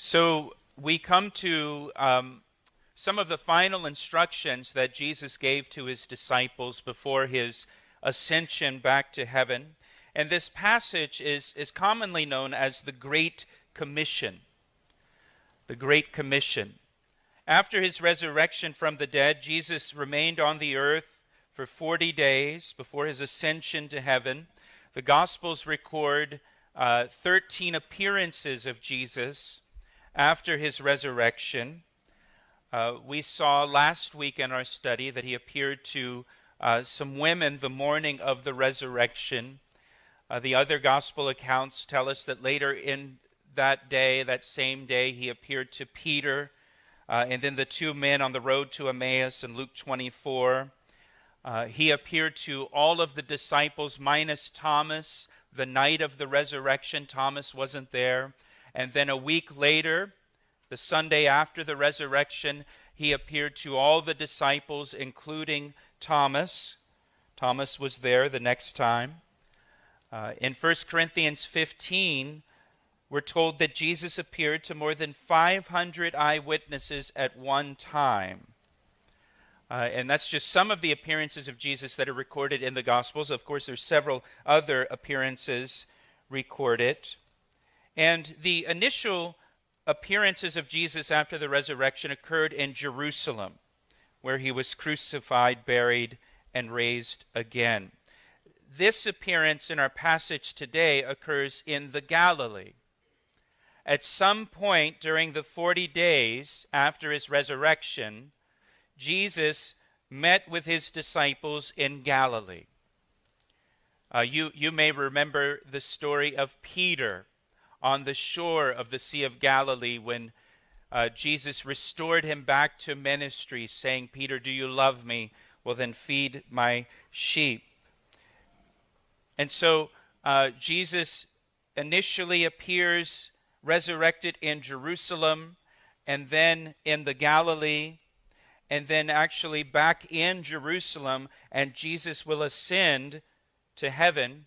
So we come to some of the final instructions that Jesus gave to his disciples before his ascension back to heaven. And this passage is commonly known as the Great Commission. The Great Commission. After his resurrection from the dead, Jesus remained on the earth for 40 days before his ascension to heaven. The Gospels record 13 appearances of Jesus after his resurrection. We saw last week in our study that he appeared to some women the morning of the resurrection. The other gospel accounts tell us that later in that day, that same day, he appeared to Peter, and then the two men on the road to Emmaus in Luke 24. He appeared to all of the disciples minus Thomas the night of the resurrection. Thomas wasn't there. And then a week later, the Sunday after the resurrection, he appeared to all the disciples, including Thomas. Thomas was there the next time. In 1 Corinthians 15, we're told that Jesus appeared to more than 500 eyewitnesses at one time. And that's just some of the appearances of Jesus that are recorded in the Gospels. Of course, there's several other appearances recorded. And the initial appearances of Jesus after the resurrection occurred in Jerusalem, where he was crucified, buried, and raised again. This appearance in our passage today occurs in the Galilee. At some point during the 40 days after his resurrection, Jesus met with his disciples in Galilee. You may remember the story of Peter on the shore of the Sea of Galilee when Jesus restored him back to ministry, saying, "Peter, do you love me? Well, then feed my sheep." And so Jesus initially appears resurrected in Jerusalem, and then in the Galilee, and then actually back in Jerusalem, and Jesus will ascend to heaven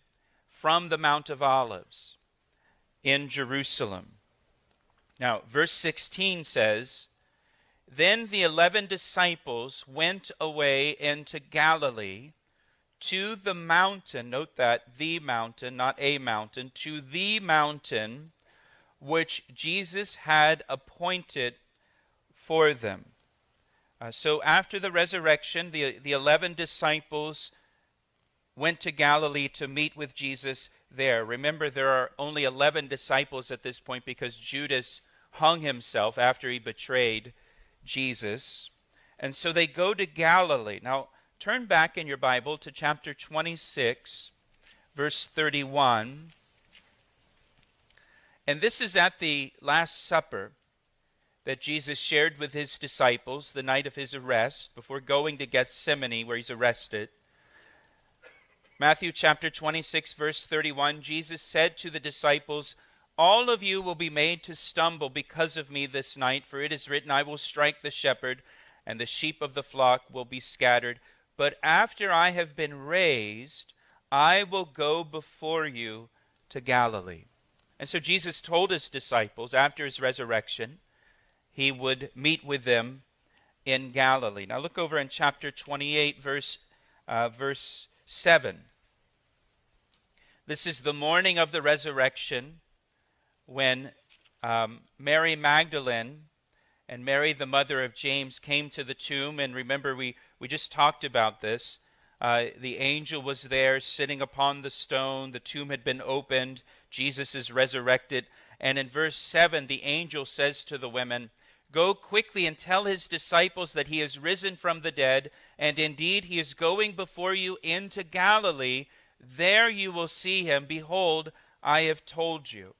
from the Mount of Olives in Jerusalem. Now, verse 16 says, "Then the 11 disciples went away into Galilee to the mountain," note that, the mountain, not a mountain, "to the mountain which Jesus had appointed for them." So after the resurrection, the 11 disciples went to Galilee to meet with Jesus there. Remember, there are only 11 disciples at this point because Judas hung himself after he betrayed Jesus. And so they go to Galilee. Now, turn back in your Bible to chapter 26, verse 31. And this is at the Last Supper that Jesus shared with his disciples the night of his arrest before going to Gethsemane where he's arrested. Matthew chapter 26, verse 31, Jesus said to the disciples, "All of you will be made to stumble because of me this night, for it is written, I will strike the shepherd, and the sheep of the flock will be scattered. But after I have been raised, I will go before you to Galilee." And so Jesus told his disciples after his resurrection, he would meet with them in Galilee. Now look over in chapter 28, verse 7. This is the morning of the resurrection when Mary Magdalene and Mary, the mother of James, came to the tomb. And remember, we just talked about this. The angel was there sitting upon the stone. The tomb had been opened. Jesus is resurrected. And in verse 7, the angel says to the women, "Go quickly and tell his disciples that he is risen from the dead, and indeed he is going before you into Galilee. There you will see him. Behold, I have told you."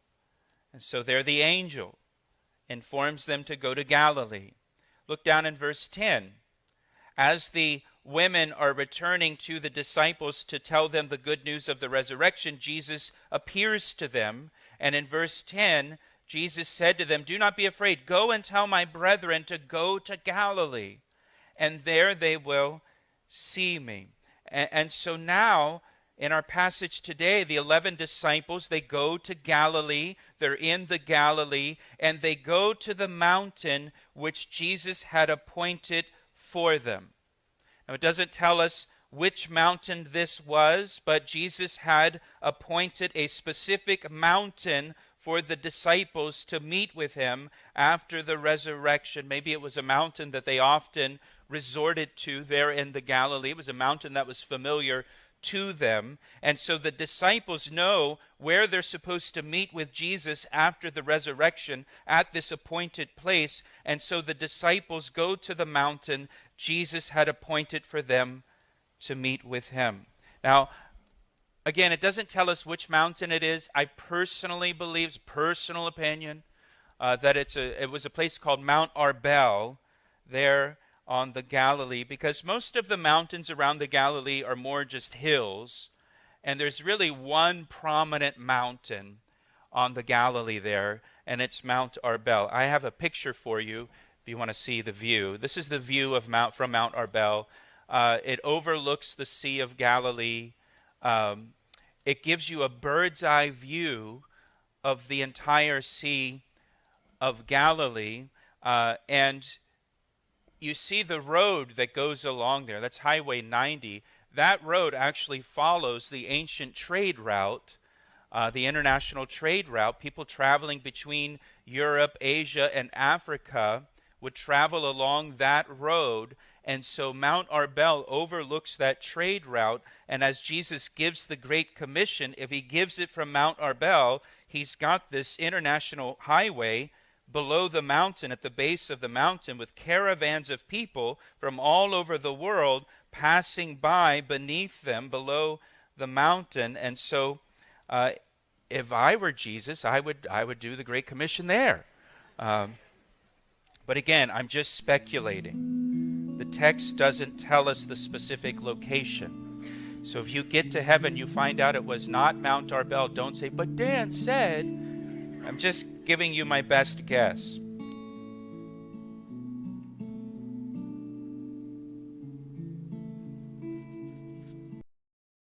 And so there the angel informs them to go to Galilee. Look down in verse 10. As the women are returning to the disciples to tell them the good news of the resurrection, Jesus appears to them. And in verse 10, Jesus said to them, "Do not be afraid. Go and tell my brethren to go to Galilee, and there they will see me." And so now In our passage today, the 11 disciples, they go to Galilee. They're in the Galilee, and they go to the mountain which Jesus had appointed for them. Now, it doesn't tell us which mountain this was, but Jesus had appointed a specific mountain for the disciples to meet with him after the resurrection. Maybe it was a mountain that they often resorted to there in the Galilee. It was a mountain that was familiar to them. And so the disciples know where they're supposed to meet with Jesus after the resurrection at this appointed place. And so the disciples go to the mountain Jesus had appointed for them to meet with him. Now, again, it doesn't tell us which mountain it is. I personally believe, personal opinion, that it was a place called Mount Arbel there on the Galilee, because most of the mountains around the Galilee are more just hills, and there's really one prominent mountain on the Galilee there, and it's Mount Arbel. I have a picture for you if you want to see the view. This is the view of from Mount Arbel. It overlooks the Sea of Galilee. It gives you a bird's eye view of the entire Sea of Galilee, and you see the road that goes along there. That's Highway 90. That road actually follows the ancient trade route, the international trade route. People traveling between Europe, Asia, and Africa would travel along that road. And so Mount Arbel overlooks that trade route. And as Jesus gives the Great Commission, if he gives it from Mount Arbel, he's got this international highway below the mountain, at the base of the mountain, with caravans of people from all over the world passing by beneath them below the mountain. And so if I were Jesus, I would do the Great Commission there. But again, I'm just speculating. The text doesn't tell us the specific location. So if you get to heaven, you find out it was not Mount Arbel, don't say, but Dan said. I'm just giving you my best guess.